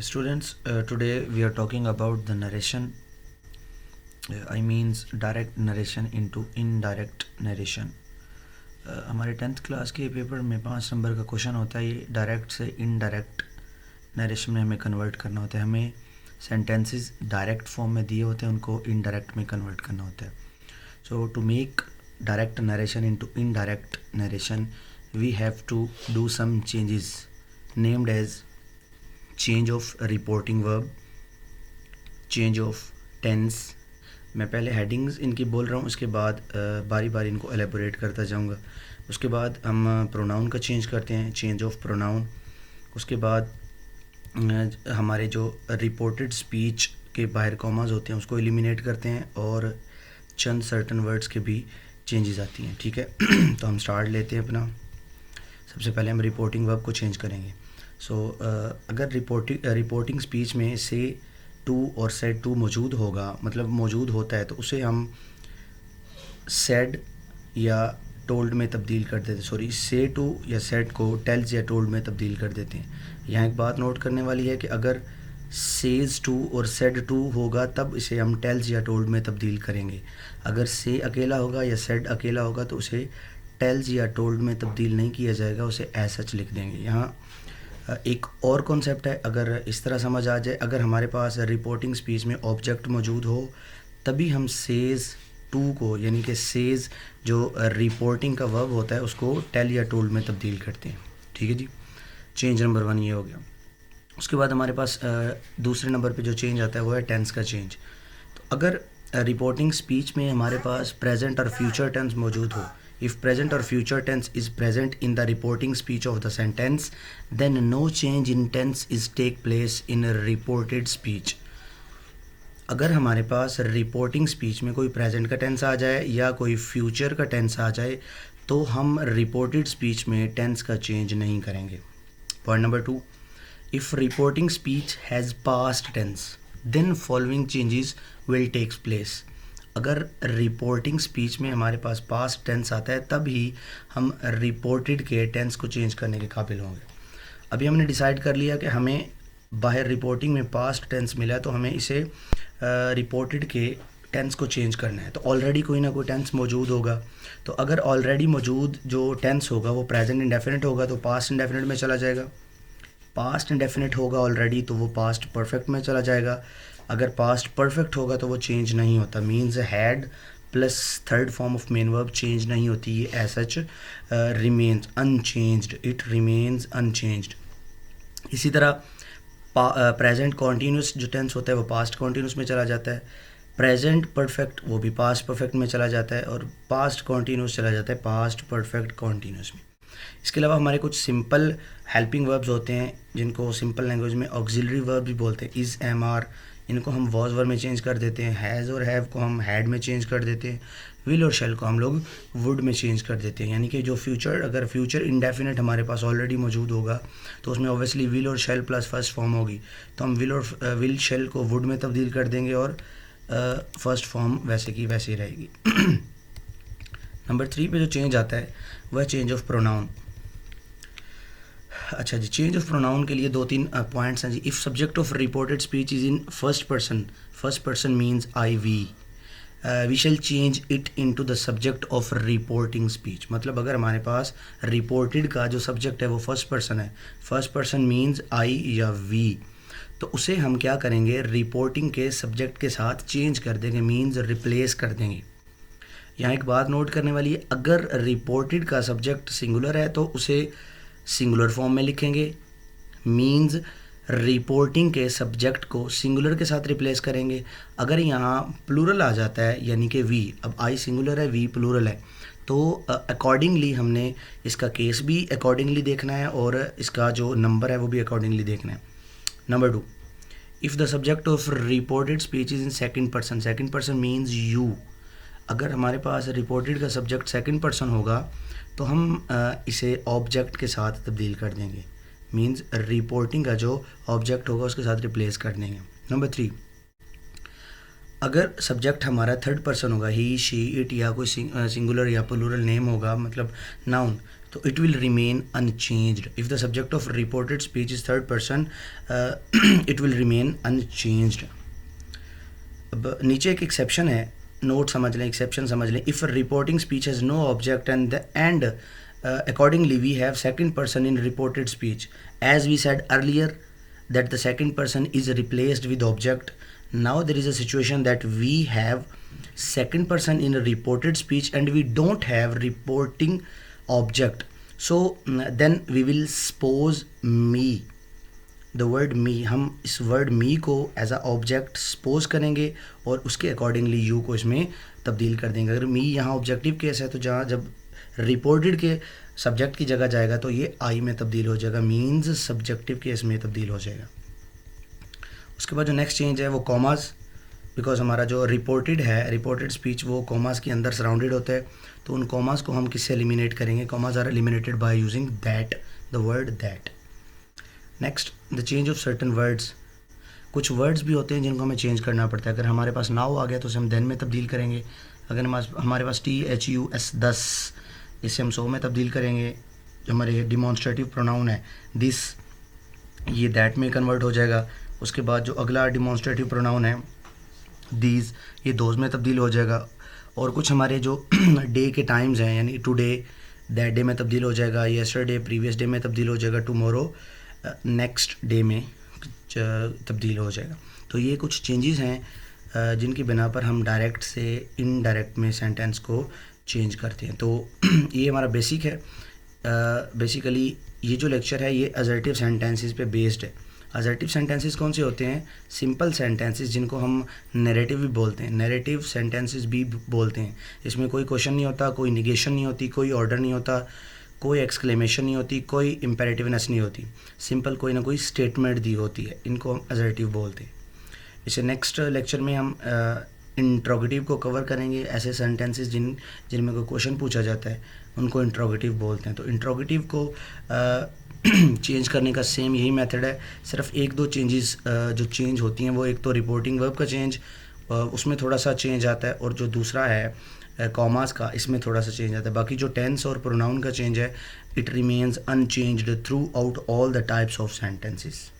Students, today we are talking about the narration. I means direct narration into indirect narration. हमारे 10th class के paper में 5 number का question होता है, ये डायरेक्ट से इनडायरेक्ट नरेशन में हमें कन्वर्ट करना होता है. हमें सेंटेंसेस डायरेक्ट फॉर्म में दिए होते हैं, उनको इनडायरेक्ट में कन्वर्ट करना होता है. So to make direct narration into indirect narration we have to do some changes named as change of reporting verb, change of tense. मैं पहले हेडिंग्स इनकी बोल रहा हूँ, उसके बाद बारी बारी इनको एलेबोरेट करता जाऊँगा. उसके बाद हम प्रोनाउन का चेंज करते हैं, चेंज ऑफ प्रोनाउन. उसके बाद हमारे जो रिपोर्टेड स्पीच के बाहर कॉमास होते हैं उसको एलिमिनेट करते हैं और चंद सर्टन वर्ड्स के भी चेंजेस आती हैं. ठीक है. तो हम स्टार्ट लेते हैं अपना. सबसे पहले हम रिपोर्टिंग वर्ब को चेंज करेंगे. सो अगर रिपोर्टिंग स्पीच में से टू और सेड टू मौजूद होगा, मतलब मौजूद होता है, तो उसे हम सेड या टोल्ड में तब्दील कर देते. से टू या सेड को टेल्स या टोल्ड में तब्दील कर देते हैं. यहाँ एक बात नोट करने वाली है कि अगर सेज टू और सेड टू होगा तब इसे हम टेल्स या टोल्ड में तब्दील करेंगे. अगर से अकेला होगा या सेड अकेला होगा तो उसे टेल्स या टोल्ड में तब्दील नहीं किया जाएगा, उसे एज सच लिख देंगे. यहाँ एक और कॉन्सेप्ट है, अगर इस तरह समझ आ जाए, अगर हमारे पास रिपोर्टिंग स्पीच में ऑब्जेक्ट मौजूद हो तभी हम सेज टू को, यानी कि सेज जो रिपोर्टिंग का वर्ब होता है, उसको टेल या टोल्ड में तब्दील करते हैं. ठीक है जी. चेंज नंबर 1 ये हो गया. उसके बाद हमारे पास दूसरे नंबर पे जो चेंज आता है वो है टेंस का चेंज. तो अगर रिपोर्टिंग स्पीच में हमारे पास प्रेजेंट और फ्यूचर टेंस मौजूद हो, if present or future tense is present in the reporting speech of the sentence, then no change in tense is take place in a reported speech. अगर हमारे पास reporting speech में कोई present का tense आ जाए या कोई फ्यूचर का tense आ जाए तो हम रिपोर्टेड स्पीच में टेंस का चेंज नहीं करेंगे. Point number 2, if reporting speech has past tense then following changes will takes place. अगर रिपोर्टिंग स्पीच में हमारे पास पास्ट टेंस आता है तब ही हम रिपोर्टेड के टेंस को चेंज करने के काबिल होंगे. अभी हमने डिसाइड कर लिया कि हमें बाहर रिपोर्टिंग में पास्ट टेंस मिला है तो हमें इसे रिपोर्टेड के टेंस को चेंज करना है. तो ऑलरेडी कोई ना कोई टेंस मौजूद होगा. तो अगर ऑलरेडी मौजूद जो टेंस होगा वो प्रेजेंट इंडेफिनिट होगा तो पास्ट इंडेफिनिट में चला जाएगा. पास्ट इंडेफिनिट होगा ऑलरेडी तो वो पास्ट परफेक्ट में चला जाएगा. अगर पास्ट परफेक्ट होगा तो वो चेंज नहीं होता. Means had plus third form of main verb change नहीं होती, ये as such remains unchanged. It remains unchanged. इसी तरह प्रेजेंट कॉन्टीन्यूस जो टेंस होता है वो पास्ट कॉन्टीन्यूस में चला जाता है. प्रेजेंट परफेक्ट वो भी पास्ट परफेक्ट में चला जाता है और पास्ट कॉन्टीन्यूस चला जाता है पास्ट परफेक्ट कॉन्टीन्यूस में. इसके अलावा हमारे कुछ सिंपल हेल्पिंग वर्ब्स होते हैं जिनको सिंपल लैंग्वेज में ऑक्सिलरी वर्ब भी बोलते हैं. इज़, एम, आर, इनको हम वॉज वर्ब में चेंज कर देते हैं. हैज़ और हैव को हम हैड में चेंज कर देते हैं. विल और शेल को हम लोग वुड में चेंज कर देते हैं. यानी कि जो फ्यूचर, अगर फ्यूचर इंडेफिनिट हमारे पास ऑलरेडी मौजूद होगा तो उसमें ऑब्वियसली विल और शेल प्लस फर्स्ट फॉर्म होगी, तो हम विल शेल को वुड में तब्दील कर देंगे और फर्स्ट फॉर्म वैसे की वैसे ही रहेगी. नंबर 3 पे जो चेंज आता है वह चेंज ऑफ प्रोनाउन. अच्छा जी, चेंज ऑफ प्रोनाउन के लिए 2-3 पॉइंट्स हैं जी. If subject of reported speech is in first person means I, we shall change it into the subject of reporting speech. मतलब अगर हमारे पास रिपोर्टेड का जो सब्जेक्ट है वो फर्स्ट पर्सन है, फर्स्ट पर्सन मीन्स आई या वी, तो उसे हम क्या करेंगे, रिपोर्टिंग के सब्जेक्ट के साथ चेंज कर देंगे, मीन्स रिप्लेस कर देंगे. यहाँ एक बात नोट करने वाली है, अगर रिपोर्टेड का सब्जेक्ट सिंगुलर है तो उसे सिंगुलर फॉर्म में लिखेंगे, मीन्स रिपोर्टिंग के सब्जेक्ट को सिंगुलर के साथ रिप्लेस करेंगे. अगर यहाँ प्लूरल आ जाता है यानी कि वी, अब आई सिंगुलर है वी प्लूरल है, तो अकॉर्डिंगली हमने इसका केस भी अकॉर्डिंगली देखना है और इसका जो नंबर है वो भी अकॉर्डिंगली देखना है. Number 2, if the subject of reported speech is in second person means you. अगर हमारे पास रिपोर्टेड का सब्जेक्ट सेकंड पर्सन होगा तो हम इसे ऑब्जेक्ट के साथ तब्दील कर देंगे, मींस रिपोर्टिंग का जो ऑब्जेक्ट होगा उसके साथ रिप्लेस कर देंगे. नंबर 3, अगर सब्जेक्ट हमारा थर्ड पर्सन होगा, ही, शी, इट या कोई सिंगुलर या प्लूरल नेम होगा, मतलब नाउन, तो it will remain unchanged. If the subject of reported speech is third person, it will remain unchanged. अब नीचे एक एक्सेप्शन है, नोट समझ लें, एक्सेप्शन समझ लें. If reporting speech has no object and accordingly we have second person in reported speech, as we said earlier that the second person is replaced with object. Now there is a situation that we have second person in a reported speech and we don't have reporting object, so then we will suppose me, the word me, हम इस word मी को as a object suppose करेंगे और उसके accordingly you को इसमें तब्दील कर देंगे. अगर मी यहाँ ऑब्जेक्टिव केस है तो जहाँ जब रिपोर्टेड के सब्जेक्ट की जगह जाएगा तो ये आई में तब्दील हो जाएगा, मीन्स सब्जेक्टिव केस में तब्दील हो जाएगा. उसके बाद जो नेक्स्ट चेंज है वो कॉमास, बिकॉज हमारा जो रिपोर्टेड है, रिपोर्टेड स्पीच वो कॉमास के अंदर सराउंडेड होता है, तो उन कॉमास को हम किससे एलिमिनेट करेंगे. Commas are eliminated by using that, the word that. Next, the change of certain words. कुछ वर्ड्स भी होते हैं जिनको हमें चेंज करना पड़ता है. अगर हमारे पास नाउ आ गया तो उसे हम देन में तब्दील करेंगे. अगर हमारे पास THUS 10, इसे हम सो में तब्दील करेंगे. जो हमारे डिमॉन्स्ट्रेटिव प्रोनाउन है दिस, ये दैट में कन्वर्ट हो जाएगा. उसके बाद जो अगला डिमॉन्स्ट्रेटिव प्रोनाउन है दीज, ये दोज में तब्दील हो जाएगा. और कुछ हमारे जो डे के टाइम्स हैं, यानी टुडे दैट डे में तब्दील हो जाएगा, येस्टरडे प्रीवियस डे में तब्दील हो जाएगा, टुमारो नेक्स्ट डे में तब्दील हो जाएगा. तो ये कुछ चेंजेस हैं जिनकी बिना पर हम डायरेक्ट से इनडायरेक्ट में सेंटेंस को चेंज करते हैं. तो ये हमारा बेसिक है. बेसिकली ये जो लेक्चर है ये असर्टिव सेंटेंसेस पे बेस्ड है. असर्टिव सेंटेंसेस कौन से होते हैं? सिंपल सेंटेंसेस, जिनको हम नैरेटिव भी बोलते हैं, नैरेटिव सेंटेंसेस भी बोलते हैं. इसमें कोई क्वेश्चन नहीं होता, कोई निगेशन नहीं होती, कोई ऑर्डर नहीं होता, कोई एक्सक्लेमेशन नहीं होती, कोई इम्पेरेटिवनेस नहीं होती. सिंपल कोई ना कोई स्टेटमेंट दी होती है, इनको हम असर्टिव बोलते हैं. इसे नेक्स्ट लेक्चर में हम इंट्रोगेटिव को कवर करेंगे. ऐसे सेंटेंसेस जिनमें कोई क्वेश्चन पूछा जाता है उनको इंट्रोगेटिव बोलते हैं. तो इंट्रोगेटिव को चेंज करने का सेम यही मेथड है. सिर्फ एक दो चेंजेस जो चेंज होती हैं वो एक तो रिपोर्टिंग वर्ब का चेंज, उसमें थोड़ा सा चेंज आता है, और जो दूसरा है कॉमास का, इसमें थोड़ा सा चेंज आता है. बाकी जो टेंस और प्रोनाउन का चेंज है, it remains unchanged through out all the types of sentences.